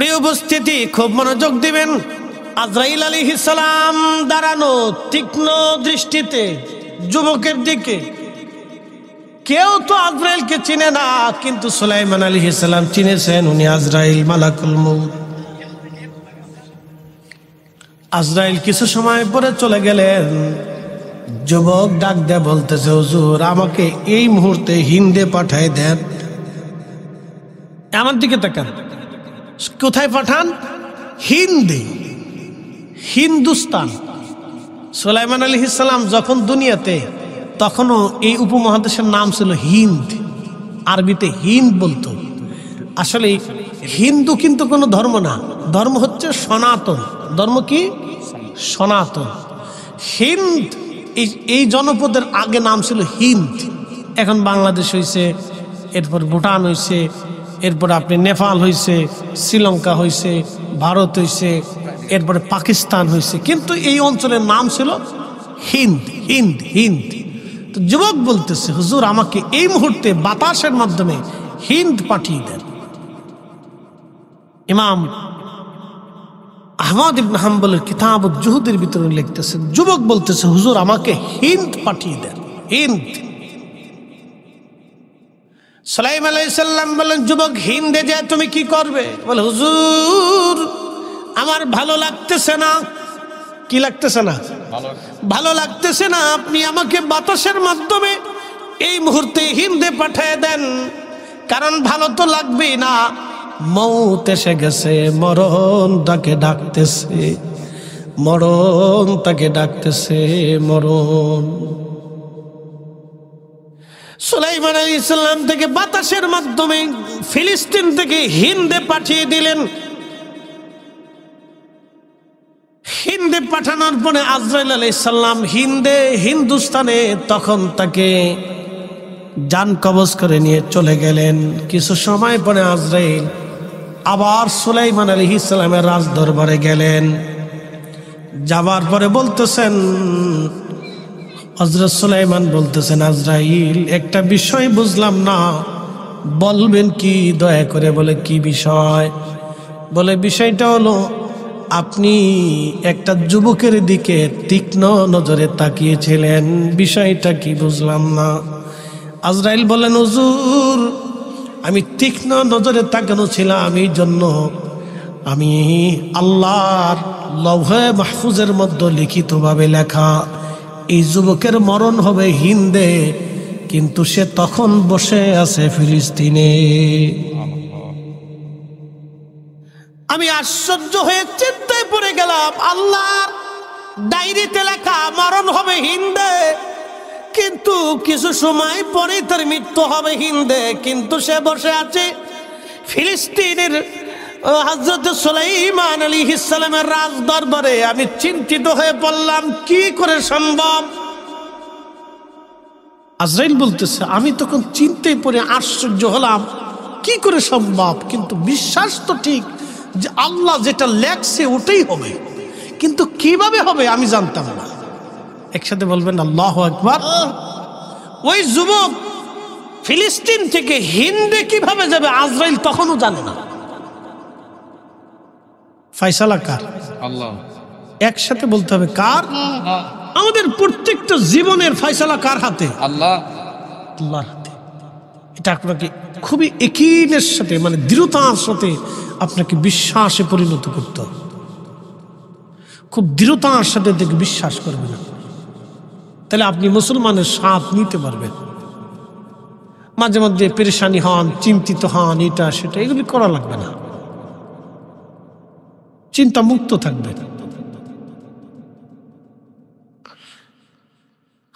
প্রিয় উপস্থিতি, খুব মনোযোগ দিবেন। আজরাইল আলাইহিস সালাম দাঁড়ানো তীক্ষ্ণ দৃষ্টিতে যুবকের দিকে। কেউ তো আজরাইলকে চিনে না, কিন্তু সুলাইমান আলাইহিস সালাম চিনেছেন উনি আজরাইল, মালাকুল মউত। আজরাইল কিছু সময় পরে চলে গেলেন। যুবক ডাক দেয়া বলতেছে, হুজুর আমাকে এই মুহূর্তে হিন্দে পাঠায় দেন। আমার দিকে তাকান, কোথায় পাঠান? হিন্দে, হিন্দুস্তান। সুলাইমান আলাইহিস সালাম যখন দুনিয়াতে, তখনও এই উপমহাদেশের নাম ছিল হিন্দ, আরবিতে হিন্দ বলতো। আসলে হিন্দু কিন্তু কোনো ধর্ম না, ধর্ম হচ্ছে সনাতন। ধর্ম কি? সনাতন। হিন্দ এই জনপদের আগে নাম ছিল হিন্দ। এখন বাংলাদেশ হয়েছে, এরপর ভুটান হয়েছে, এরপর আপনি নেপাল হয়েছে, শ্রীলঙ্কা হয়েছে, ভারত হয়েছে, এরপরে পাকিস্তান হয়েছে, কিন্তু এই অঞ্চলের নাম ছিল হিন্দ, হিন্দ, হিন্দ। তো যুবক বলতেছে, হুজুর আমাকে এই মুহূর্তে বাতাসের মাধ্যমে হিন্দ পাঠিয়ে দেন। ইমাম আহমদ ইবনে হাম্বলের কিতাব জুহুদের ভিতরে লিখতেছে, যুবক বলতেছে, হুজুর আমাকে হিন্দ পাঠিয়ে দেন, হিন্দ। সুলাইমান আলাইহিস সালাম বলেন, যুবক হিন্দে যায় তুমি কি করবে? বলে, হুজুর আমার ভালো লাগতেছে না। কি লাগতেছে না? ভালো লাগতেছে না। আপনি আমাকে বাতাসের মাধ্যমে এই মুহূর্তে হিন্দে পাঠিয়ে দেন, কারণ ভালো তো লাগবেই না। মৌত এসে গেছে, মরণ তাকে ডাকতেছে, মরণ তাকে ডাকতেছে, মরণ। সুলাইমান আলাইহিস সালাম থেকে বাতাসের মাধ্যমে ফিলিস্তিন থেকে হিন্দে পাঠিয়ে দিলেন। হিন্দে পাঠানোর পরে আজরাইল আলাইহিস সালাম হিন্দুস্তানে তখন তাকে জান কবজ করে নিয়ে চলে গেলেন। কিছু সময় পরে আজরাইল আবার সুলাইমান আলাইহিস সালামের রাজ দরবারে গেলেন। যাবার পরে বলতেছেন, হযরত সুলাইমান বলতেছেন, আজরাইল একটা বিষয় বুঝলাম না, বলবেন কি দয়া করে? বলে, কি বিষয়? বলে, বিষয়টা হলো আপনি একটা যুবকের দিকে তীক্ষ্ণ নজরে তাকিয়েছিলেন, বিষয়টা কি বুঝলাম না। আজরাইল বলেন, হুজুর আমি তীক্ষ্ণ নজরে তাকানো ছিলাম এই জন্য, আমি আল্লাহর লৌহে মাহফুজের মধ্যে লিখিতভাবে লেখা এই যুবকের মরণ হবে হিন্দে, কিন্তু সে তখন বসে আছে ফিলিস্তিনে। আমি আশ্চর্য হয়ে চিন্তায় পড়ে গেলাম, আল্লাহর ডায়েরিতে লেখা মরণ হবে হিন্দে, কিন্তু কিছু সময় পরে তার মৃত্যু হবে হিন্দে, কিন্তু সে বসে আছে ফিলিস্তিনের হযরত সুলাইমান আলাইহিস সালামের রাজ দরবারে। আমি চিন্তিত হয়ে পড়লাম, কি করে সম্ভব? আজরাইল বলতেছে, আমি তখন চিন্তায় পড়ে আশ্চর্য হলাম, কি করে সম্ভব? কিন্তু বিশ্বাস তো ঠিক যে আল্লাহ যেটা লেখছে ওটাই হবে, কিন্তু কিভাবে হবে আমি জানতাম না। একসাথে বলবেন আল্লাহু আকবার। ওই যুবক ফিলিস্তিন থেকে হিন্দে কিভাবে যাবে আজরাইল তখনও জানে না। ফয়সালা কার? আল্লাহ। একসাথে বলতে হবে কার? আমাদের প্রত্যেকটা জীবনের ফয়সালা কার হাতে? আল্লাহ, আল্লাহর হাতে। এটা আপনাকে খুবই ইয়াকিনের সাথে, মানে দৃঢ়তার সাথে আপনাকে বিশ্বাসে পরিণত করতে হবে। খুব দৃঢ়তার সাথে দেখে বিশ্বাস করবেন, তাহলে আপনি মুসলমানের স্বাদ নিতে পারবেন। মাঝে মধ্যে পেরেশানি হন, চিন্তিত হন, এটা সেটা, এগুলি করা লাগবে না। চিন্তা মুক্ত থাকবে।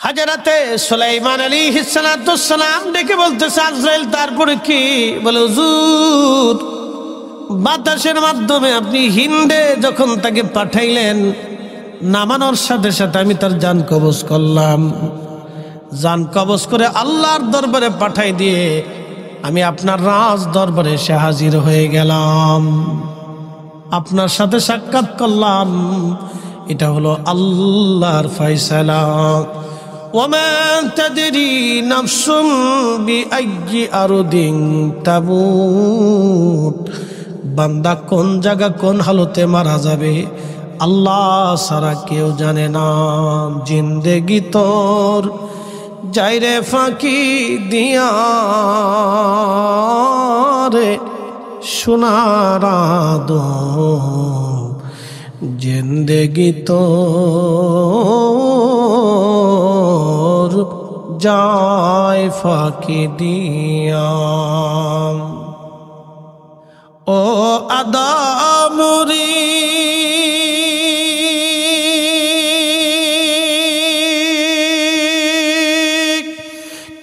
হাজরাতে সুলাইমান আলাইহিস সালাম ডেকে বলতেছে, আজরাইল তারপরে কি? বলে, হুজুর বাতাসের মাধ্যমে আপনি হিন্দে যখন তাকে পাঠাইলেন, নামানোর সাথে সাথে আমি তার জান কবজ করলাম। জান কবজ করে আল্লাহর দরবারে পাঠাই দিয়ে আমি আপনার রাজ দরবারে এসে হাজির হয়ে গেলাম, আপনার সাথে সাক্ষাৎ করলাম। এটা হলো আল্লাহর ফয়সালা। ওয়ামা তাদরি নাফসুম বিআইয়ি আরদিন তামুত। বান্দা কোন জায়গা কোন হালতে মারা যাবে আল্লাহ সারা কেউ জানে না। জিন্দেগি তোর যাইরে ফাঁকি দিয়া রে সোনার আদম, জিন্দেগি তোর যায় ফাঁকি দিয়া। ও আদমরি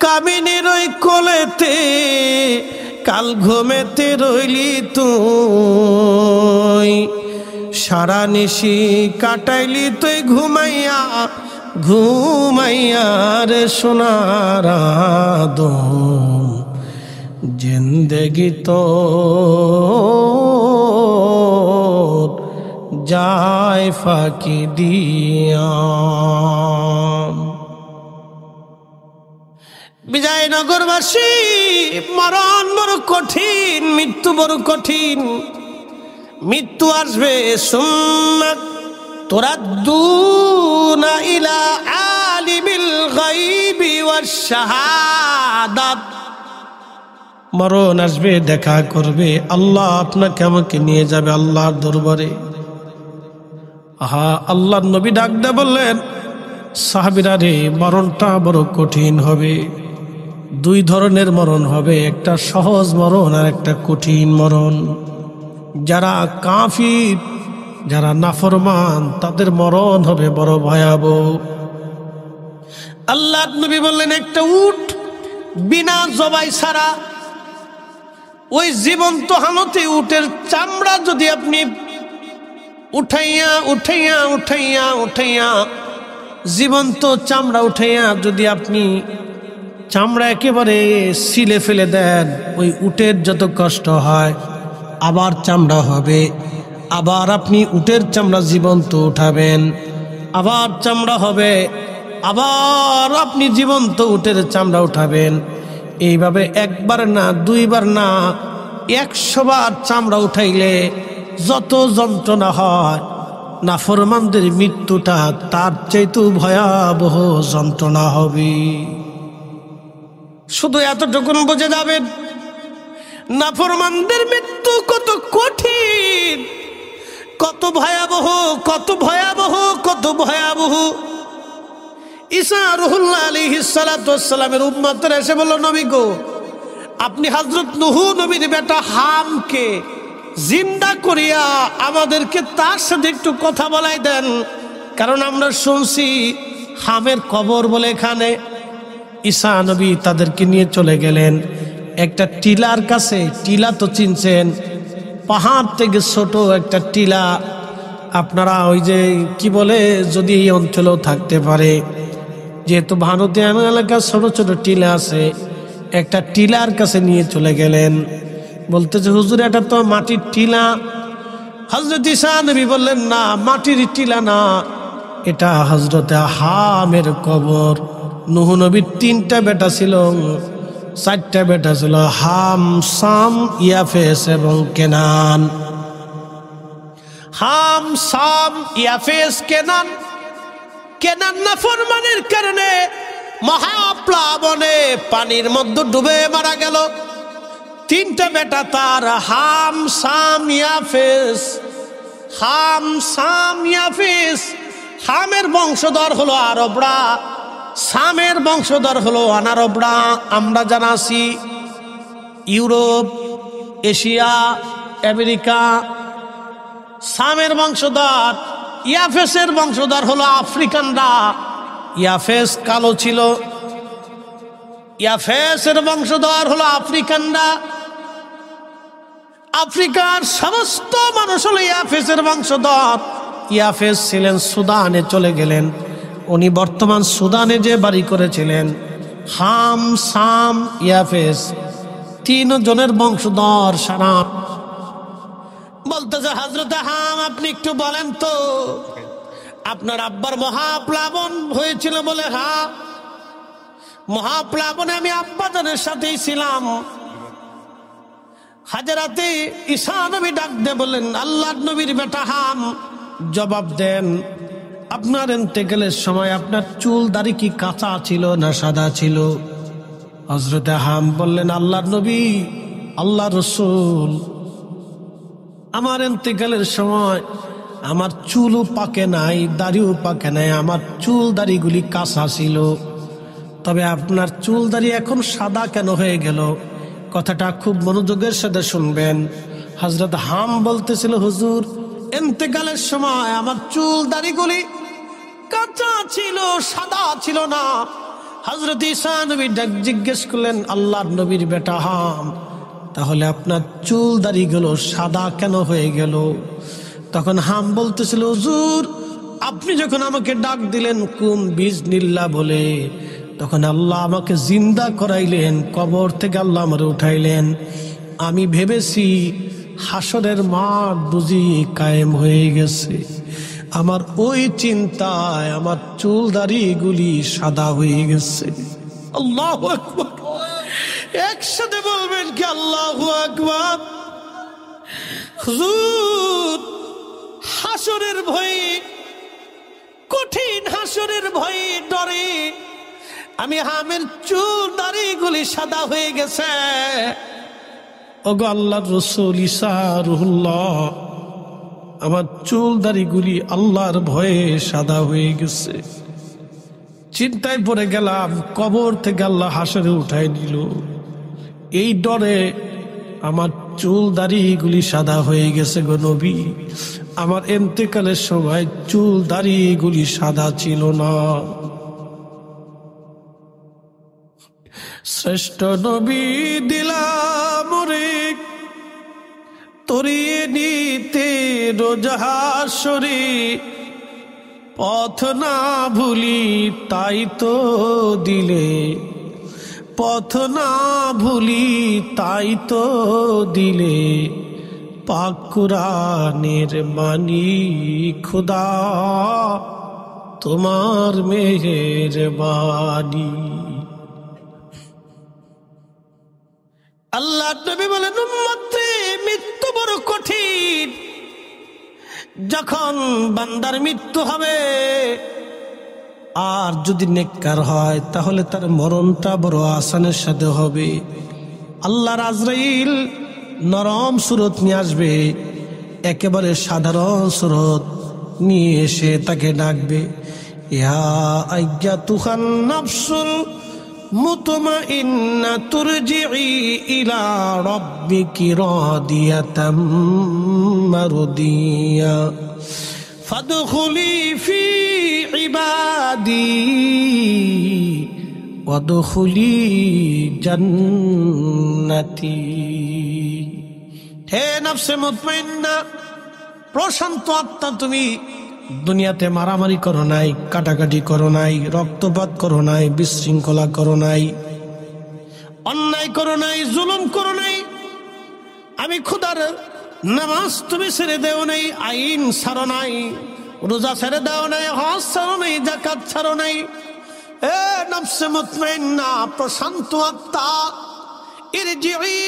কামিনীর ওই কোলেতে কাল ঘুমেতে রইলি তুই, সারা নিশি কাটাইলি তুই ঘুমাইয়া ঘুমাইয়া রে সোনার আদম, জিন্দেগি তোর যায় ফাঁকি দিয়া। বিজয়নগরবাসী, মরণ বড় কঠিন, মৃত্যু বড় কঠিন। মৃত্যু আসবে সুম্মা তুরাদ্দুনা ইলা আলিমিল গায়বি ওয়াশ শাহাদাত। মরণ আসবে, দেখা করবে আল্লাহ, আপনাকে আমাকে নিয়ে যাবে আল্লাহর দরবারে। আহা, আল্লাহর নবী ডাক দিয়ে বললেন, সাহাবীরা রে, মরণটা বড় কঠিন হবে। দুই ধরনের মরণ হবে, একটা সহজ মরণ আর একটা কঠিন মরণ। যারা কাফির, যারা নাফরমান, তাদের মরণ হবে বড় ভয়াবহ। আল্লাহর নবী বললেন, একটা উট বিনা জবাই ছাড়া ওই জীবন্ত হালতে উটের চামড়া যদি আপনি উঠাইয়া উঠাইয়া উঠাইয়া উঠাইয়া জীবন্ত চামড়া উঠাইয়া যদি আপনি চামড়া একেবারে সিলে ফেলে দেন, ওই উটের যত কষ্ট হয়, আবার চামড়া হবে, আবার আপনি উটের চামড়া জীবন্ত উঠাবেন, আবার চামড়া হবে, আবার আপনি জীবন্ত উটের চামড়া উঠাবেন। এইভাবে একবার না, দুইবার না, 100 বার চামড়া উঠাইলে যত যন্ত্রণা হয়, নাফরমানদের মৃত্যুটা তার চাইতেও ভয়াবহ যন্ত্রণা হবে। শুধু এতটুকুন বুঝে যাবেন, নাফরমানদের মৃত্যু কত কঠিন, কত ভয়াবহ, কত ভয়াবহ, কত ভয়াবহ। ঈসা রুহুল্লাহ আলাইহিস সালাতু ওয়াস সালামের উম্মতরা এসে বলল, নবী গো, আপনি হযরত নূহ নবীর বেটা হামকে জিন্দা করিয়া আমাদেরকে তার সাথে একটু কথা বলাই দেন, কারণ আমরা শুনছি হামের কবর বলে এখানে। ঈসা নবী তাদেরকে নিয়ে চলে গেলেন একটা টিলার কাছে। টিলা তো চিনছেন, পাহাড় থেকে ছোট একটা টিলা। আপনারা ওই যে কি বলে, যদি এই অঞ্চলেও থাকতে পারে, যেহেতু ভারতীয় এলাকা ছোট ছোট টিলা আছে, একটা টিলার কাছে নিয়ে চলে গেলেন। বলতেছে, হুজুর এটা তো মাটির টিলা। হযরত ঈসা নবী বললেন, না, মাটির টিলা না, এটা হযরতে হামের কবর। নূহ নবীর 3টা বেটা ছিল, 4টা বেটা ছিল, হাম, সাম, ইয়াফেস এবং কেনান। হাম, সাম, ইয়াফেস, কেনান। কেনান নাফরমানের কারণে মহাপ্লাবনে পানির মধ্যে ডুবে মারা গেল। 3টা বেটা তার, হাম, সাম, ইয়াফেস। হাম, সাম, ইয়াফেস। হামের বংশধর হলো আরবরা, সামের বংশধর হলো অনারবরা। আমরা জানা আছি ইউরোপ, এশিয়া, আমেরিকা। সামের বংশধর, ইয়াফেসের বংশধর হলো আফ্রিকানরা। ইয়াফেস কালো ছিল, ইয়াফেসের বংশধর হলো আফ্রিকানরা। আফ্রিকার সমস্ত মানুষ হলো ইয়াফেসের বংশধর। ইয়াফেস ছিলেন সুদানে, চলে গেলেন। উনি বর্তমান সুদানে যে বাড়ি করেছিলেন। হাম, সাম, ইয়াফেস 3 জনের বংশধর সারা। বলতেছে, হযরত হাম, আপনি একটু বলেন তো, আপনার আব্বার মহাপ্লাবন হয়েছিল বলে? হ্যাঁ, মহাপ্লাবনে আমি আব্বাজানের সাথেই ছিলাম। হাজরাতে ঈসা নবী ডাক দিয়ে বললেন, আল্লাহর নবীর বেটা হাম, জবাব দেন, আপনার ইন্তেকালের সময় আপনার চুল দাড়ি কি কাঁচা ছিল না সাদা ছিল? হযরতে হাম বললেন, আল্লাহর নবী, আল্লাহ রসুল, আমার ইন্তেকালের সময় আমার চুলও পাকে নাই, দাড়িও পাকে নাই, আমার চুল দাড়িগুলি কাঁচা ছিল। তবে আপনার চুল দাড়ি এখন সাদা কেন হয়ে গেল? কথাটা খুব মনোযোগের সাথে শুনবেন। হযরত হাম বলতেছিল, হুজুর, ইন্তেকালের সময় আমার চুল দাড়িগুলি কাঁচা ছিল, সাদা ছিল না। হযরত ঈসা নবী জিজ্ঞেস করলেন, আল্লাহর নবীর বেটা হাম, তাহলে আপনার চুল দাড়িগুলো সাদা কেন হয়ে গেল? তখন হাম বলতেছিল, হুজুর, আপনি যখন আমাকে ডাক দিলেন কুম বিজনিল্লাহ বলে, তখন আল্লাহ আমাকে জিন্দা করাইলেন, কবর থেকে আল্লাহ আমারে উঠাইলেন। আমি ভেবেছি হাসরের মাঠ বুঝি কায়েম হয়ে গেছে। আমার ওই চিন্তায় আমার চুল দাড়িগুলি সাদা হয়ে গেছে। আল্লাহু আকবার, একসাথে বলবেন কি আল্লাহু আকবার। হুজুর, হাসরের ভয়ে, কঠিন হাসরের ভয়ে ডরে আমি হামের চুল দাড়িগুলি সাদা হয়ে গেছে। ওগো আল্লাহর রাসূল ঈসা রুহুল্লাহ, আমার চুল দাড়িগুলি আল্লাহর ভয়ে সাদা হয়ে গেছে। চিন্তায় পড়ে গেলাম, কবর থেকে আল্লাহ হাসরে উঠাই নিল, এই ডরে আমার চুল দাড়িগুলি সাদা হয়ে গেছে গো নবী। আমার ইন্তেকালের সময় চুল দাড়িগুলি সাদা ছিল না। শ্রেষ্ঠ নবী দিলাম রে তরিয়ে নিতে রোজ হাসরে, পথ না ভুলি তাই তো দিলে, পথ না ভুলি তাই তো দিলে, পাক কুরআনের বাণী খুদা তোমার মেহেরবানি। আল্লাহ নবী বলেন, উম্মতে, মৃত্যু বড় কঠিন। যখন বান্দার মৃত্যু হবে, আর যদি নেককার হয়, তাহলে তার মরণটা বড় আসানের সাথে হবে। আল্লাহর আজরাইল নরম সুরত নিয়ে আসবে, একেবারে সাধারণ সুরত নিয়ে এসে তাকে ডাকবে, ইয়া আইয়াতুহান নাফসুল মুতমাইন্না তুরজিই ইলা রাব্বিকি রাদিয়াতাম মারদিয়া ফাদখুলি ফি ইবাদি ওয়াদখুলি জান্নাতি। হে নফসে মুতমাইন্না, প্রশান্ত আত্মা, তুমি দুনিয়াতে মারামারি করো নাই, কাটাকাটি করো নাই, রক্তপাত করো নাই, বিশৃঙ্খলা করো নাই, অন্যায় করো নাই, জুলুম করো নাই। আমি খোদার নামাজ তুমি ছেড়ে দেও নাই, আইন ছাড়ো নাই, রোজা ছেড়ে দেও নাই, হজ ছাড়ো নাই, যাকাত ছাড়ো নাই। এ নফসে মুতমাইন্না, প্রশান্ত আত্মা, ইরজিই,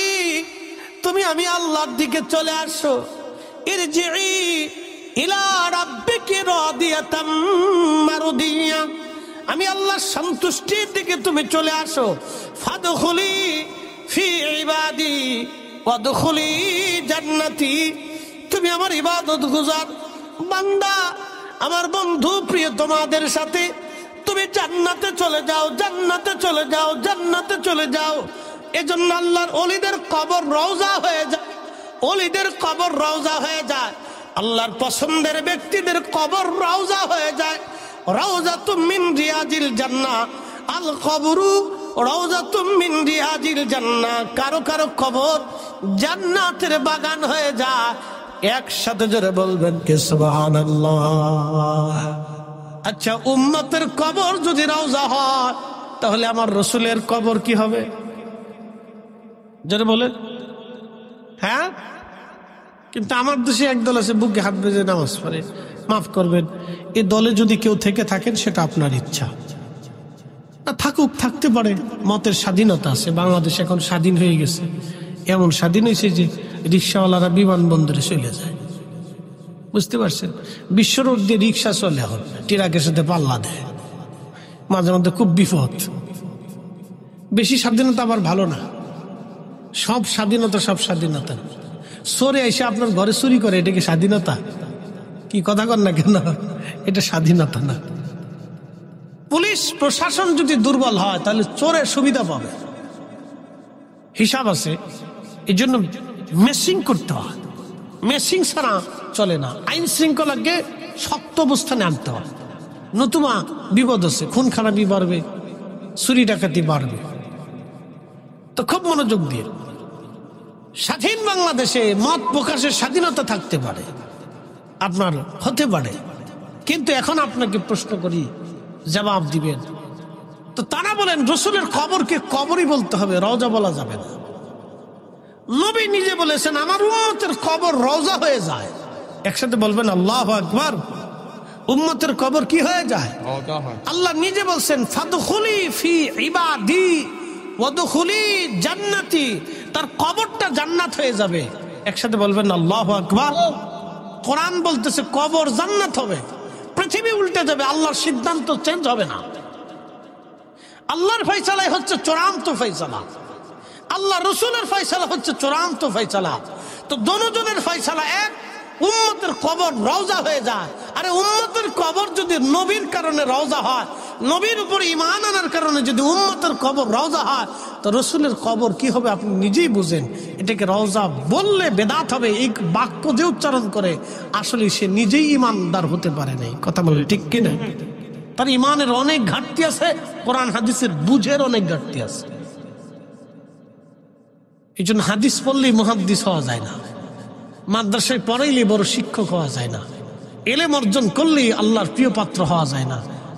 তুমি আমি আল্লাহর দিকে চলে আসো। ইরজিই ইলা রাব্বিকি রাদিয়াতাম মারদিয়া, আমি আল্লাহর সন্তুষ্টির দিকে তুমি চলে আসো। ফাদখুলি ফি ইবাদি ওয়াদখুলি জান্নাতি, তুমি আমার ইবাদত গুজার বান্দা, আমার বন্ধু প্রিয়, তোমাদের সাথে তুমি জান্নাতে চলে যাও, জান্নাতে চলে যাও, জান্নাতে চলে যাও। এজন্য আল্লাহর ওলিদের কবর রওজা হয়ে যায়, ওলিদের কবর রওজা হয়ে যায়, আল্লাহর পছন্দের ব্যক্তিদের কবর রওজা হয়ে যায়। রাউজাতুম মিন রিয়াজিল জান্নাহ, আল কবরু রাউজাতুম মিন রিয়াজিল জান্নাহ। কারো কারো কবর জান্নাতের বাগান হয়ে যায়। একসাথে জোরে বলবেন কি সুবহানাল্লাহ। আচ্ছা, উম্মতের কবর যদি রওজা হয়, তাহলে আমার রসুলের কবর কি হবে? জোরে বলেন। হ্যাঁ, কিন্তু আমার দেশে একদল আছে বুকে হাত বেঁধে নামাজ পড়ে। মাফ করবেন, এই দলে যদি কেউ থেকে থাকেন সেটা আপনার ইচ্ছা, না থাকুক, থাকতে পারে, মতের স্বাধীনতা আছে। বাংলাদেশ এখন স্বাধীন হয়ে গেছে, এমন স্বাধীন হয়েছে যে রিক্সাওয়ালারা বিমানবন্দরে চলে যায়। বুঝতে পারছেন? বিশ্ব রোড দিয়ে রিক্সা চলে এখন, ট্রাকের সাথে পাল্লা দেয়, মাঝে মধ্যে খুব বিপদ। বেশি স্বাধীনতা আবার ভালো না। সব স্বাধীনতা সব স্বাধীনতা না। চোরে এসে আপনার ঘরে চুরি করে, এটা কি স্বাধীনতা? কি কথা কর না কেন, এটা স্বাধীনতা না। পুলিশ প্রশাসন যদি দুর্বল হয় তাহলে চোরের সুবিধা পাবে, হিসাব আছে। এই জন্য মেসিং করতে হয়, মেসিং ছাড়া চলে না। আইন শৃঙ্খলাকে শক্ত অবস্থানে আনতে হয়, নতুবা বিপদ আছে, খুন খারাপি বাড়বে, চুরি ডাকাতি বাড়বে। তো খুব মনোযোগ দিয়ে, স্বাধীন বাংলাদেশে মত প্রকাশের স্বাধীনতা থাকতে পারে, আপনার হতে পারে, কিন্তু এখন আপনাকে প্রশ্ন করি, জবাব দিবেন। তো তারা বলেন রসুলের কবরকে কবরই বলতে হবে, রওজা বলা যাবে না। নবী নিজে বলেছেন আমার উম্মতের কবর রওজা হয়ে যায়। একসাথে বলবেন আল্লাহু আকবার। উম্মতের কবর কি হয়ে যায়? আল্লাহ নিজে বলছেন ফাদখুলি ফি ইবাদি ওয়াদখুলি জান্নাতি, তার কবরটা জান্নাত হয়ে যাবে। একসাথে বলবেন আল্লাহু আকবার। কোরআন বলতেছে কবর জান্নাত হবে, পৃথিবী উল্টে যাবে, আল্লাহর সিদ্ধান্ত চেঞ্জ হবে না। আল্লাহর ফয়সালাই হচ্ছে চূড়ান্ত ফয়সালা, আল্লাহ রসুলের ফয়সালা হচ্ছে চূড়ান্ত ফয়সালা। তো দোনোজনের ফয়সালা এক, উম্মতের কবর রওজা হয়ে যায়। আরে উম্মতের কবর যদি নবীর কারণে রওজা হয়, নবীর উপর ঈমান আনার কারণে যদি উম্মতের কবর রওজা হয়, তো রসুলের কবর কি হবে আপনি নিজেই বুঝেন। এটাকে রওজা বললে বেদাত হবে। এই বাক্য যে উচ্চারণ করে আসলে সে নিজেই ঈমানদার হতে পারে নাই। কথা বলে ঠিক কিনা? তার ঈমানের অনেক ঘাটতি আছে, কোরআন হাদিসের বুঝের অনেক ঘাটতি আছে। এই জন্য হাদিস পড়লেই মুহাদ্দিস হওয়া যায় না, মাদ্রাসায় পড়াইলে বড় শিক্ষক হওয়া যায় না, এলেম অর্জন করলেই আল্লাহর প্রিয় পাত্র হওয়া যায় না।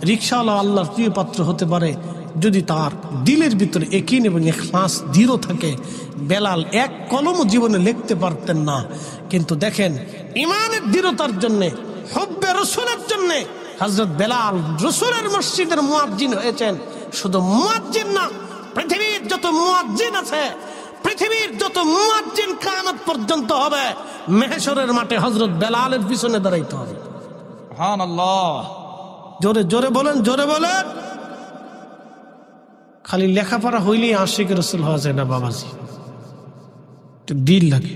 রিকশাওয়ালা আল্লাহর প্রিয় পাত্র হতে পারে যদি তার দিলের ভিতরে ইয়াকিন এবং ইখলাস দৃঢ় থাকে। বেলাল এক কলমও জীবনে লিখতে পারতেন না, কিন্তু দেখেন ঈমানের দৃঢ়তার জন্যে, হুব্বে রাসূলের জন্যে হযরত বেলাল রাসূলের মসজিদের মুয়াজ্জিন হয়েছেন। শুধু মুয়াজ্জিন না, পৃথিবীর যত মুয়াজ্জিন আছে, পৃথিবীর যত মুয়াজ্জিন কিয়ামত পর্যন্ত হবে, মেহশরের মাঠে হযরত বেলালের পিছনে দাঁড়াইতে হবে। সুবহানাল্লাহ। জোরে জোরে বলেন, জোরে বলেন। খালি লেখাপড়া হইলেই আশিক রাসূল হওয়া যায় না বাবাজি, একটু দিল লাগে।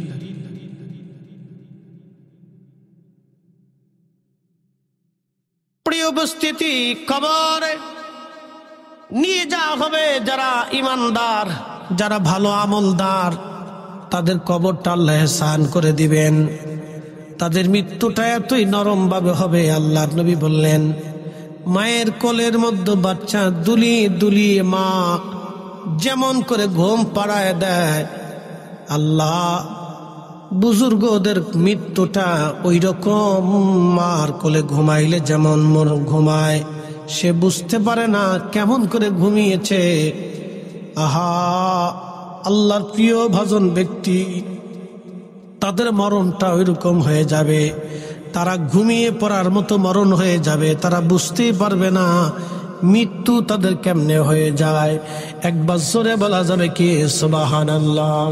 প্রিয় উপস্থিতি, কবরে নিয়ে যাওয়া হবে যারা ইমানদার, যারা ভালো আমলদার, তাদের কবরটা আল্লাহ এহসান করে দিবেন। তাদের মৃত্যুটা এতই নরম ভাবে হবে, আল্লাহর নবী বললেন মায়ের কোলের মধ্যে বাচ্চা দুলিয়ে দুলিয়ে মা যেমন করে ঘুম পাড়ায় দেয়, আল্লাহ বুজুর্গদের মৃত্যুটা ওই রকম মার কোলে ঘুমাইলে যেমন মন ঘুমায়, সে বুঝতে পারে না কেমন করে ঘুমিয়েছে। আহা, আল্লাহর প্রিয় ভাজন ব্যক্তি, তাদের মরণটা ওইরকম হয়ে যাবে, তারা ঘুমিয়ে পড়ার মতো মরণ হয়ে যাবে, তারা বুঝতেই পারবে না মৃত্যু তাদের কেমনে হয়ে যায়। একবার জোরে বলা যাবে কি সুবহানাল্লাহ।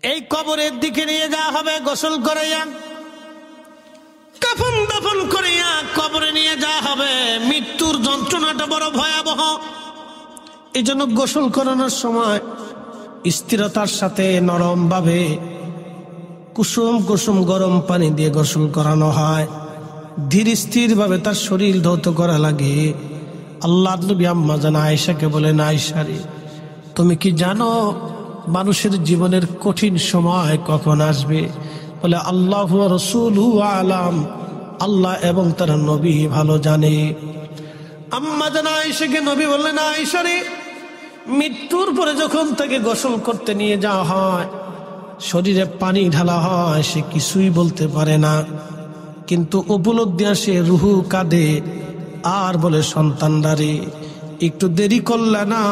এই কবরের দিকে নিয়ে যাওয়া হবে, গোসল করাইয়া কাফন দাফন করিয়া কবরে নিয়ে যাওয়া হবে। মৃত্যুর যন্ত্রণাটা বড় ভয়াবহ, এই জন্য গোসল করানোর সময় স্থিরতার সাথে নরম ভাবে কুসুম কুসুম গরম পানি দিয়ে গোসল করানো হয়। ধীর স্থির ভাবে তার শরীর ধৌত করা লাগে। আল্লাহর নবী আম্মা জান আয়েশাকে বলেন, আয়েশা রে, তুমি কি জানো মানুষের জীবনের কঠিন সময় কখন আসবে? বলে আল্লাহু ওয়া রাসূলুহু আলাম, আল্লাহ এবং তার নবী ভালো জানে। আম্মা জান আয়েশাকে নবী বললেন, আয়েশা রে, মৃত্যুর পরে যখন তাকে গোসল করতে নিয়ে যাওয়া হয়, শরীরে পানি ঢালা হয়, সে কিছুই বলতে পারে না, কিন্তু উপলব্ধি আসে, রুহু কাঁদে আর বলে সন্তানদারে একটু দেরি করলে না,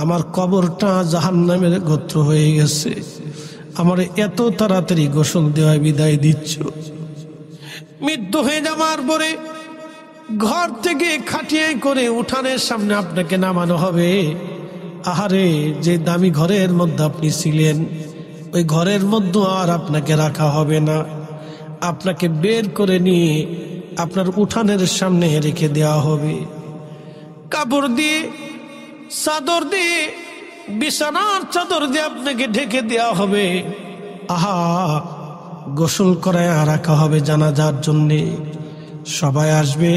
আমার কবরটা জাহান্নামের গোত্র হয়ে গেছে, আমার এত তাড়াতাড়ি গোসল দেওয়া বিদায় দিচ্ছ। মৃত্যু হয়ে যাওয়ার পরে ঘর থেকে খাটিয়ে করে উঠানের সামনে আপনাকে নামানো হবে। আহারে, যে দামি ঘরের মধ্যে আপনি ছিলেন ওই ঘরের মধ্যে আর আপনাকে রাখা হবে না, আপনাকে বের করে নিয়ে আপনার উঠানের সামনে রেখে দেওয়া হবে। কাপড় দিয়ে, চাদর দিয়ে, বিছানার চাদর দিয়ে আপনাকে ঢেকে দেওয়া হবে। আহা, গোসল করায় রাখা হবে জানাজার জন্যে। সবাই আসবে,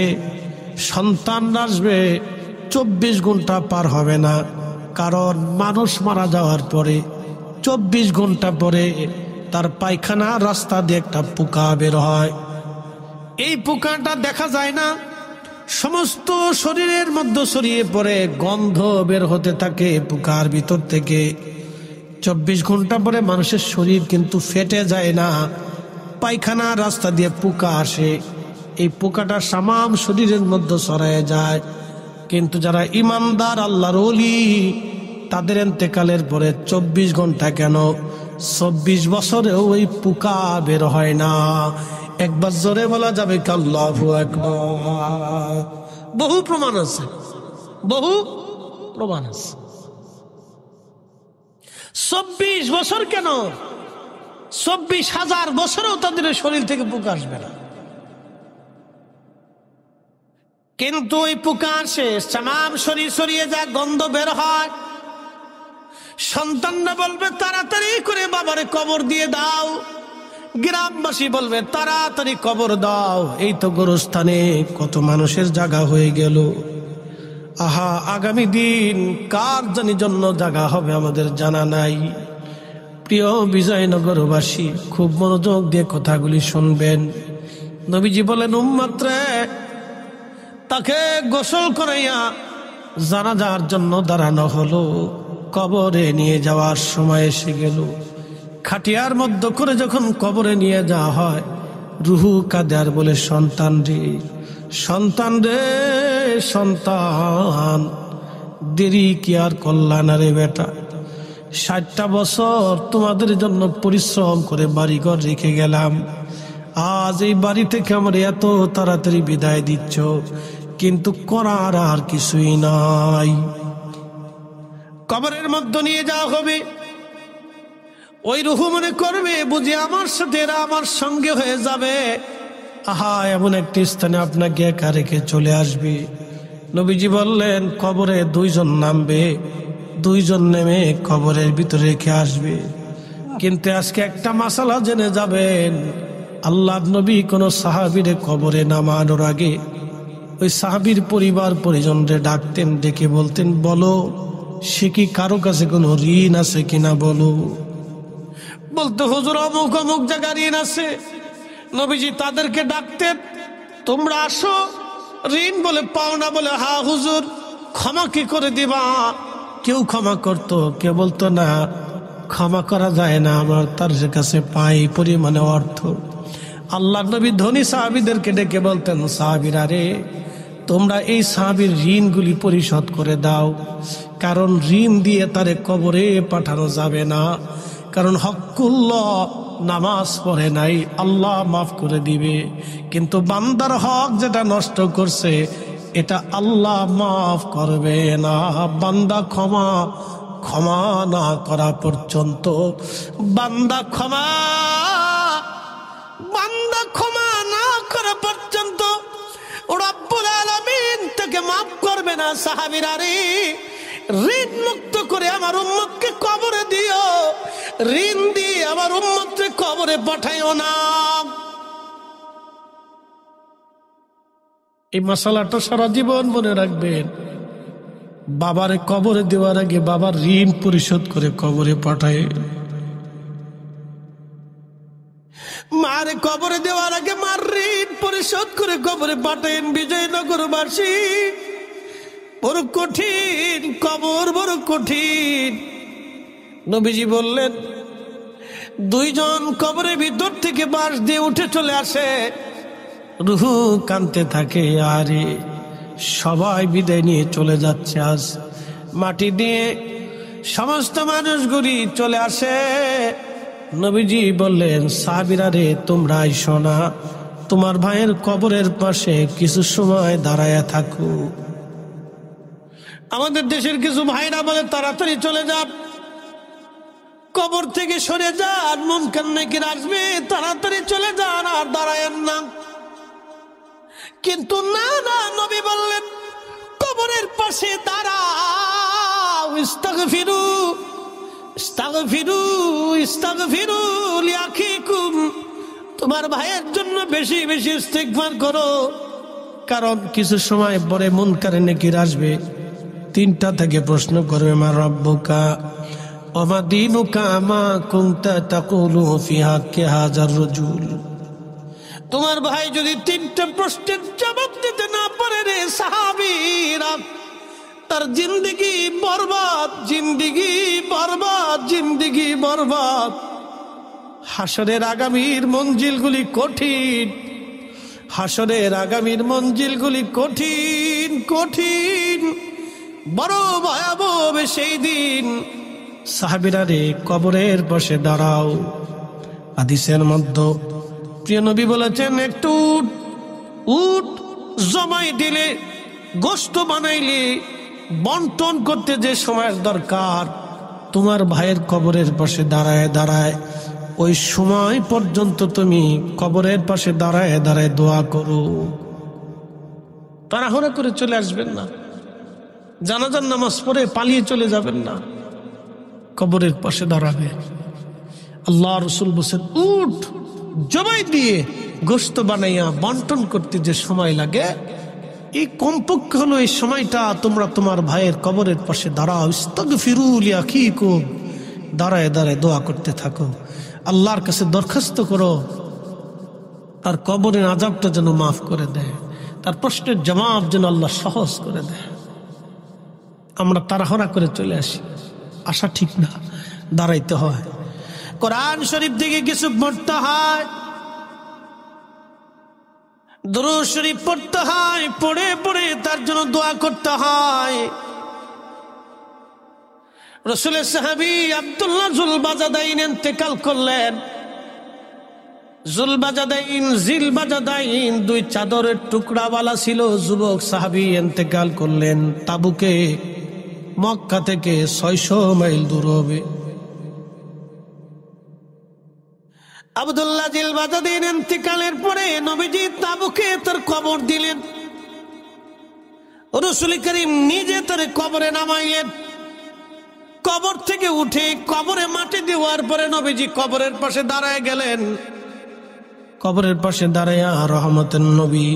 সন্তান আসবে, 24 ঘন্টা পার হবে না। কারণ মানুষ মারা যাওয়ার পরে 24 ঘন্টা পরে তার পায়খানা রাস্তা দিয়ে একটা পোকা বের হয়। এই পোকাটা দেখা যায় না, সমস্ত শরীরের মধ্যে ছড়িয়ে পড়ে, গন্ধ বের হতে থাকে পোকার ভিতর থেকে। 24 ঘন্টা পরে মানুষের শরীর কিন্তু ফেটে যায় না, পায়খানা রাস্তা দিয়ে পোকা আসে, এই পোকাটা সামাম শরীরের মধ্যে ছড়ায় যায়। কিন্তু যারা ইমানদার আল্লাহর ওলি, তাদের ইন্তেকালের পরে 24 ঘন্টা কেন 24 বছরেও ওই পোকা বের হয় না। একবার জোরে বলা যাবে কি আল্লাহু আকবার? বহু প্রমাণ আছে, বহু প্রমাণ আছে। 24 বছর কেন, 24,000 বছরেও তাদের শরীর থেকে পোকা আসবে না। কিন্তু ওই পোকা আসে, তামাম শরীর ছড়িয়ে যায়, গন্ধ বের হয়। সন্তানরা বলবে তাড়াতাড়ি করে বাবারে কবর দিয়ে দাও, গ্রামবাসী বলবে তাড়াতাড়ি কবর দাও, এই তো গোরস্থানে কত মানুষের জায়গা হয়ে গেল। আহা, আগামী দিন কার জানি জন্য জায়গা হবে আমাদের জানা নাই। প্রিয় বিজয়নগরবাসী, খুব মনোযোগ দিয়ে কথাগুলি শুনবেন। নবীজি বলেন, উম্মত রে, তাকে গোসল করাইয়া জানাজার জন্য দাঁড়ানো হলো। কবরে নিয়ে যাওয়ার সময় এসে গেল। খাটিয়ার মধ্যে করে যখন কবরে নিয়ে যাওয়া হয়, রুহু কাঁদে আর বলে, সন্তান রে, সন্তান রে, সন্তান, দেরি কি আর করলাম না রে বেটা? 60টা বছর তোমাদের জন্য পরিশ্রম করে বাড়িঘর রেখে গেলাম, আজ এই বাড়ি থেকে আমার এত তাড়াতাড়ি বিদায় দিচ্ছ, কিন্তু করার আর কিছুই নাই। কবরের মধ্যে নিয়ে যাওয়া হবে। ওই রুহু মনে করবে বুঝি আমার সাথে এরা আমার সঙ্গে হয়ে যাবে। আহা, এমন একটি স্থানে আপনাকে একা রেখে চলে আসবে। নবীজি বললেন, কবরে 2 জন নামবে, 2 জন নেমে কবরের ভিতরে রেখে আসবে। কিন্তু আজকে একটা মাসালা জেনে যাবেন, আল্লাহ নবী কোন সাহাবীরে কবরে নামানোর আগে ওই সাহাবীর পরিবার পরিজনরে ডাকতেন, ডেকে বলতেন, বলো সে কি কারো কাছে কোনো ঋণ আছে কিনা বলো। বলতো, হুজুর অমুক অমুক জায়গায় ঋণ আছে। নবীজি তাদেরকে ডাকতেন, তোমরা আসো, ঋণ বলে পাও না বলে, হা হুজুর ক্ষমা কি করে দিবা? কেউ ক্ষমা করতো, কেউ বলতো না ক্ষমা করা যায় না, আমার তার কাছে পাই পরিমাণে অর্থ। আল্লাহ নবী ধনী সাহাবীদেরকে ডেকে বলতেন, সাহাবীরা রে, তোমরা এই সাহাবীর ঋণগুলি পরিশোধ করে দাও, কারণ ঋণ দিয়ে তারে কবরে পাঠানো যাবে না। কারণ হকুল্লাহ, নামাজ পড়ে নাই, আল্লাহ মাফ করে দিবে, কিন্তু বান্দার হক যেটা নষ্ট করছে এটা আল্লাহ মাফ করবে না। বান্দা ক্ষমা না করা পর্যন্ত, বান্দা ক্ষমা না করা পর্যন্ত রব্বুল আলামিন তাকে মাফ করবে না। সাহাবীরা রে, ঋণ মুক্ত করে আমার উম্মতকে কবরে দিও, ঋণ দিয়ে আমার উম্মতকে কবরে পাঠাইও না। এই মশালাটা সারা জীবন মনে রাখবেন। বাবারে কবরে দেওয়ার আগে বাবার ঋণ পরিশোধ করে কবরে পাঠায়, মারে কবরে দেওয়ার আগে মার ঋণ পরিশোধ করে কবরে পাঠায়েন। বিজয়নগরবাসী, বড় কঠিন কবর, বড় কঠিন। নবীজি বললেন, 2 জন কবরের ভিতর থেকে বাঁশ দিয়ে উঠে চলে আসে, রুহু কাঁদতে থাকে, আরে সবাই বিদায় নিয়ে চলে যাচ্ছে। আজ মাটি দিয়ে সমস্ত মানুষগুলি চলে আসে। নবীজি বললেন, সাহাবীরা রে, তোমরা আইসো না, তোমার ভাইয়ের কবরের পাশে কিছু সময় দাঁড়ায়া থাকো। আমাদের দেশের কিছু ভাইরা বলে তাড়াতাড়ি চলে যান, কবর থেকে সরে যান, মুনকার নাকির আসবে, তাড়াতাড়ি চলে যান, আর দাঁড়ায়েন না। কিন্তু না না, নবী বললেন কবরের পাশে দাঁড়াও, ইস্তাগফিরু ইস্তাগফিরু ইস্তাগফিরু লিআখিকুম, তোমার ভাইয়ের জন্য বেশি বেশি ইস্তিগফার করো। কারণ কিছু সময় পরে মুনকার নাকির আসবে, 3টা থেকে প্রশ্ন করবে, মা রাব্বুকা ওয়া মা দীনুকা মা কুনতা তাকুলু ফি হাক্কি হাযার রাজুল। তোমার ভাই যদি 3টা প্রশ্নের জবাব দিতে না পারে রে সাহাবীরা, তার জিন্দেগি বরবাদ, জিন্দেগি বরবাদ, জিন্দেগি বরবাদ। হাসরের আগামীর মঞ্জিলগুলি কঠিন, হাসরের আগামীর মঞ্জিলগুলি কঠিন কঠিন, বড় ভয়াবহ হবে সেই দিন। সাহাবীরা রে, কবরের পাশে দাঁড়াও। হাদিসের মধ্যে প্রিয় নবী বলেছেন, একটু উট জমাই দিলে, গোশত বানাইলে, বন্টন করতে যে সময়ের দরকার, তোমার ভাইয়ের কবরের পাশে দাঁড়ায় দাঁড়ায় ওই সময় পর্যন্ত তুমি কবরের পাশে দাঁড়ায় দাঁড়ায় দোয়া করো। তাড়াহুড়া করে চলে আসবেন না, জানাজার নামাজ পড়ে পালিয়ে চলে যাবেন না, কবরের পাশে দাঁড়াবে। আল্লাহ রাসূল বলেন, উট জবাই দিয়ে গোশত বানাইয়া বন্টন করতে যে সময় লাগে, এই কমপক্ষে হলো এই সময়টা তোমরা তোমার ভাইয়ের কবরের পাশে দাঁড়াও, ইস্তাগফিরু লিআখিকুম, দাঁড়ায় দাঁড়ায় দোয়া করতে থাকো, আল্লাহর কাছে দরখাস্ত করো তার কবরের আযাবটা যেন মাফ করে দেয়, তার প্রশ্নের জবাব যেন আল্লাহ সহজ করে দেয়। আমরা তাড়াহুড়া করে চলে আসি, আসা ঠিক না, দাঁড়াইতে হয়, কোরআন শরীফ থেকে কিছু পড়তে হয়, দুরূদ শরীফ পড়তে হয়, পড়ে পড়ে তার জন্য দোয়া করতে হয়। রাসূলের সাহাবী আব্দুল্লাহ যুলবাজাদাইন ইন্তেকাল করলেন। যুলবাজাদাইন, জিলবাজাদাইন 2 চাদরের টুকরাওয়ালা ছিল, যুবক সাহাবী ইন্তেকাল করলেন। তাবুকে মক্কা থেকে 600 মাইল দূর হবে। আব্দুল্লাহ জিলবাজাদাইন ইন্তেকালের পরে নবীজি তাবুকে তার কবর দিলেন। রাসূল করিম নিজে তার কবরে নামাইলেন। কবর থেকে উঠে কবরে মাটি দেওয়ার পরে নবীজি কবরের পাশে দাঁড়ায় গেলেন। কবরের পাশে দাঁড়ায়া রহমতের নবী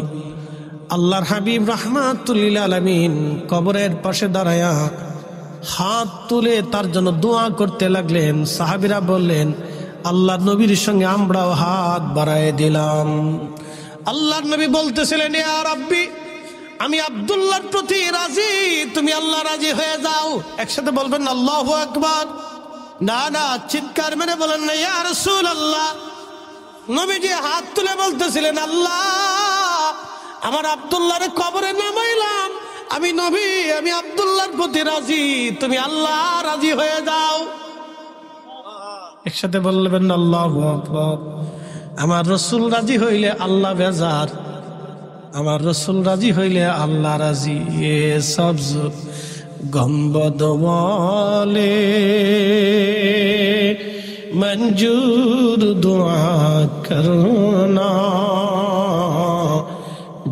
আল্লাহর হাবিব রাহমাতুল লিল আলামিন কবরের পাশে দাঁড়ায়া হাত তুলে তার জন্য দোয়া করতে লাগলেন। সাহাবীরা বললেন, আল্লাহর নবীর সঙ্গে আমরাও হাত বাড়ায় দিলাম। আল্লাহর নবী বলতেছিলেন, ইয়া রাব্বি, আমি আব্দুল্লাহর প্রতি রাজি, তুমি আল্লাহ রাজি হয়ে যাও। একসাথে বলবেন আল্লাহু আকবার। না না, চিৎকার মেরে বলেন না, ইয়া রাসূলুল্লাহ। নবীজি হাত তুলে বলতেছিলেন, আল্লাহ, আমার আব্দুল্লাহর কবরে নামাইলাম, আমি নবী, আমি আব্দুল্লাহর প্রতি রাজি, তুমি আল্লাহ রাজি হয়ে যাও। একসাথে বলবেন আল্লাহু আকবার। আমার রাসূল রাজি হইলে আল্লাহ বেজার, আমার রাসূল রাজি হইলে আল্লাহ রাজি। এ সবজ গম্বদ ওয়ালে मंजूर दुआ करना,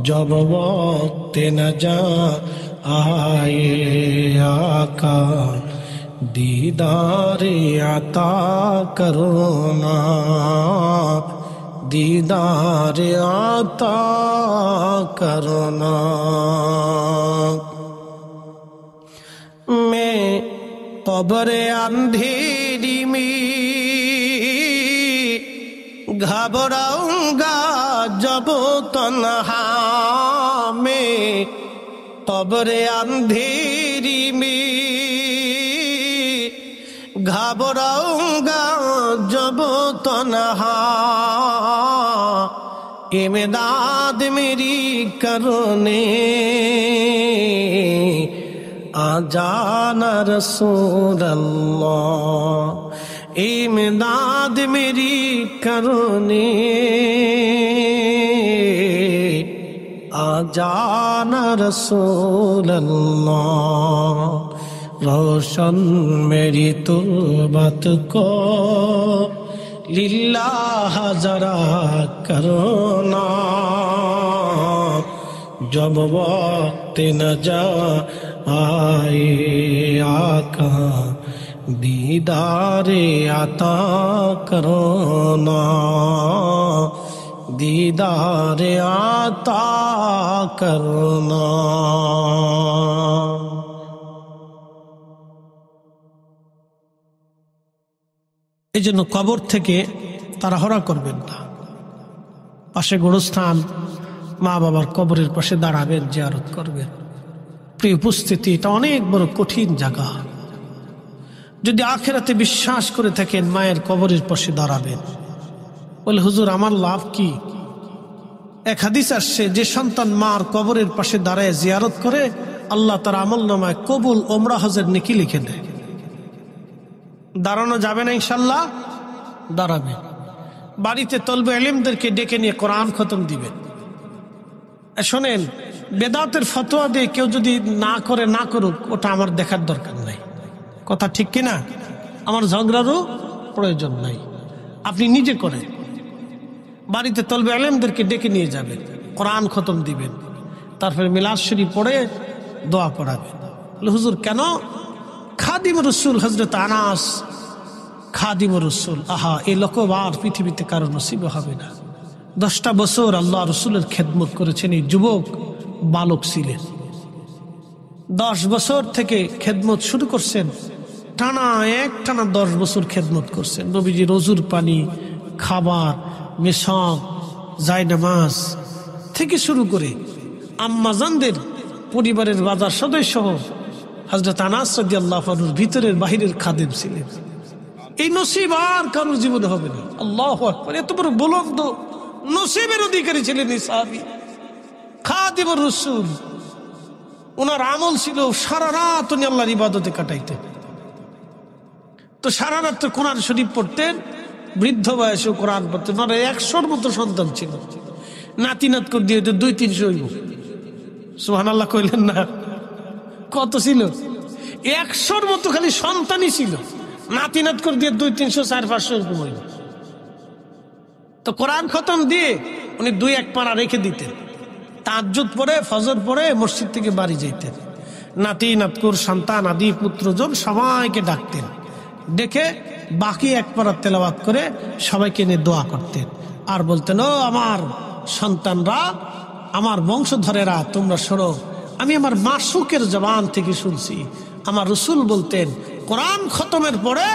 जब वक्त न जा आए आका दीदार अता करना, दीदार अता करना। मैं कब्र अंधेरी में घबराऊंगा जब तन्हा में, कब्र अंधेरी में घबराऊंगा जब तन्हा, इमदाद मेरी करने आ जाना रसूल अल्लाह, इमदाद मेरी करने आजाना रसूल अल्लाह, रोशन मेरी तुर्बत को लिल्लाह जरा करना, जब वक्त न जा आए आका दीदारे आता करना, दीदारे आता करना। এই জন্য কবর থেকে তাড়াহুড়া করবেন না, পাশে গোরস্থান মা বাবার কবরের পাশে দাঁড়াবেন, জিয়ারত করবেন। প্রিয় উপস্থিতি, এটা অনেক বড় কঠিন জায়গা। যদি আখিরাতে বিশ্বাস করে থাকেন, মায়ের কবরের পাশে দাঁড়াবেন। বলে হুজুর আমার লাভ কি? এক হাদিস আসছে, যে সন্তান মার কবরের পাশে দাঁড়ায় জিয়ারত করে, আল্লাহ তার আমলনামায় কবুল ওমরা হজের নেকি লিখে দেয়। দাঁড়ানো যাবে না? ইনশাল্লাহ দাঁড়াবেন। বাড়িতে তলবে ইলমদেরকে ডেকে নিয়ে কোরআন খতম দিবেন। শোনেন, বেদাতের ফতোয়া দিয়ে কেউ যদি না করে না করুক, ওটা আমার দেখার দরকার নাই। কথা ঠিক কিনা? আমার ঝগড়ারও প্রয়োজন নাই। আপনি নিজে করেন। বাড়িতে তলবে ইলমদেরকে ডেকে নিয়ে যাবেন, কোরআন খতম দিবেন, তারপরে মিলাদ শরীফ পড়ে দোয়া পড়াবেন। হুজুর কেন? খাদিম রসুল হযরত আনাস, খাদিম রসুল, আহা এই লোকবার পৃথিবীতে কারো নসিব হবে না। 10টা বছর আল্লাহ রসুলের খেদমত করেছেন। এই যুবক বালক ছিলেন, 10 বছর থেকে খেদমত শুরু করছেন। টানা 10 বছর খেদমত করছেন। নবীজির ওযুর পানি, খাবার, মেশক, জায়নামাজ থেকে শুরু করে আম্মাজানদের পরিবারের বাজার সদস্য হযরত আনাস রাদিয়াল্লাহু আনহুর ভিতরের বাহিরের খাদেম ছিলেন। এই নসিব আর কারোর জীবনে হবে না। আল্লাহু আকবার! এত বড় বুলন্দ নসিবের অধিকারী ছিলেন এই সাহাবী খাদিমুর রাসূল। ওনার আমল ছিল সারা রাত উনি আল্লাহর ইবাদতে কাটাইতেন। তো সারা রাত কোরআন শরীফ পড়তেন, বৃদ্ধ বয়সে কোরআন পড়তেন। ওনার 100-র মতো সন্তান ছিল। নাতি নাত করে দিয়ে 200-300 হইব। সুবহানাল্লাহ কইলেন না? কত ছিল? 100-র মতো খালি সন্তানই ছিল। নাতি নাত করে দিয়ে 200-300, 400-500 এরকম হইব। তো কোরআন খতম দিয়ে উনি 2-1 পারা রেখে দিতেন। তাহাজ্জুদ পড়ে, ফজর পড়ে মসজিদ থেকে বাড়ি যাইতেন। নাতি নাতকুর, সন্তান আদি পুত্রজন সবাইকে ডাকতেন, ডেকে বাকি 1 পারা তেলাওয়াত করে সবাইকে নিয়ে দোয়া করতেন। আর বলতেন, ও আমার সন্তানরা, আমার বংশধরেরা, তোমরা শোনো, আমি আমার মাসুকের জবান থেকে শুনছি, আমার রসুল বলতেন কোরআন খতমের পরে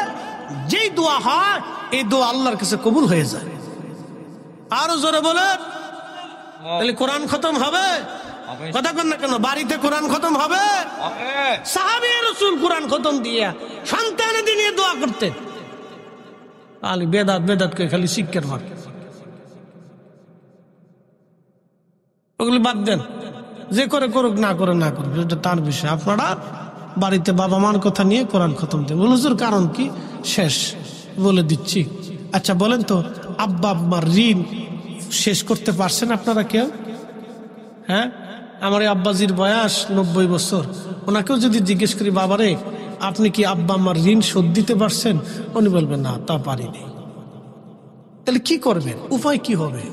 যেই দোয়া হয়, এই দোয়া আল্লাহর কাছে কবুল হয়ে যায়। আরো জোরে বলেন। তাহলে কোরআন খতম হবে? কথা কন না কেন? বাড়িতে কোরআন খতম হবে? সাহাবী রাসূল কোরআন খতম দিয়া সন্তানদের নিয়ে দোয়া করতেন। আলী বেদাত করে খালি শিক্ষার মার, ওগুলি বাদ দেন। যে করে করুক, না করে না করুক, এটা তার বিষয়। আপনারা বাড়িতে বাবা মার কথা নিয়ে কোরআন খতম দেন। হুজুর কারণ কি? শেষ বলে দিচ্ছি। আচ্ছা বলেন তো, আব্বা আম্মার ঋণ শেষ করতে পারছেন আপনারা কেউ? হ্যাঁ, আমার এই আব্বাজির বয়স 90 বছর। ওনাকেও যদি জিজ্ঞেস করি, বাবারে আপনি কি আব্বা আম্মার ঋণ শোধ দিতে পারছেন? উনি বলবেন না, তা পারিনি। তাহলে কি করবেন? উপায় কি হবে?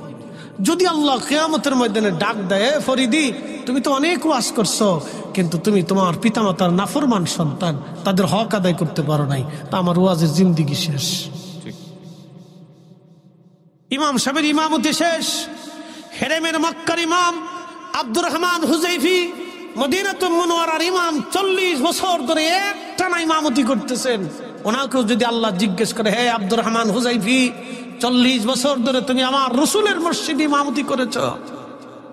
যদি আল্লাহ কিয়ামতের ময়দানে ডাক দেয়, ফরিদি তুমি তো অনেক ওয়াজ করছো, কিন্তু তুমি তোমার পিতামাতার নাফরমান সন্তান, তাদের হক আদায় করতে পারো নাই, তা আমার ওয়াজের জিন্দিগি শেষ। ইমাম সাহেবের ইমামতি শেষ। হেরেমের মক্কার ইমাম আব্দুর রহমান হুযাইফি, মদিনাতুল মুনাওয়ারার ইমাম, 40 বছর ধরে একটানা ইমামতি করতেছেন। ওনাকেও যদি আল্লাহ জিজ্ঞেস করে, হে আব্দুর রহমান হুযাইফি, 40 বছর ধরে তুমি আমার রসুলের মসজিদে ইমামতি করেছ,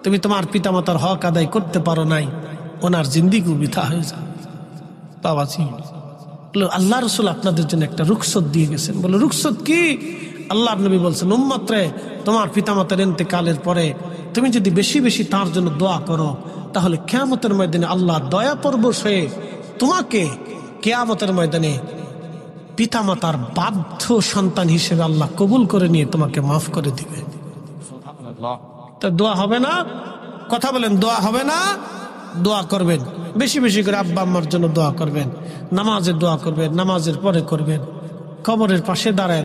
তুমি তোমার পিতামাতার হক আদায় করতে পারো নাই, ওনার জিন্দিগি বৃথা হয়ে যায়। বাবাজি, আল্লাহ রসুল আপনাদের জন্য একটা রুখসত দিয়ে গেছেন। বলে, রুখসত কি? আল্লাহ নবী বলছেন, উম্মত রে, তোমার পিতামাতার ইন্তেকালের পরে তুমি যদি বেশি বেশি তার জন্য দোয়া করো, তাহলে কিয়ামতের ময়দানে আল্লাহ দয়া পরবশ হয়ে তোমাকে কিয়ামতের ময়দানে পিতামাতার বাধ্য সন্তান হিসেবে আল্লাহ কবুল করে নিয়ে তোমাকে মাফ করে দিবে। তা দোয়া হবে না? কথা বলেন, দোয়া হবে না? দোয়া করবেন, বেশি বেশি করে আব্বা আম্মার জন্য দোয়া করবেন, নামাজের দোয়া করবেন, নামাজের পরে করবেন, কবরের পাশে দাঁড়ায়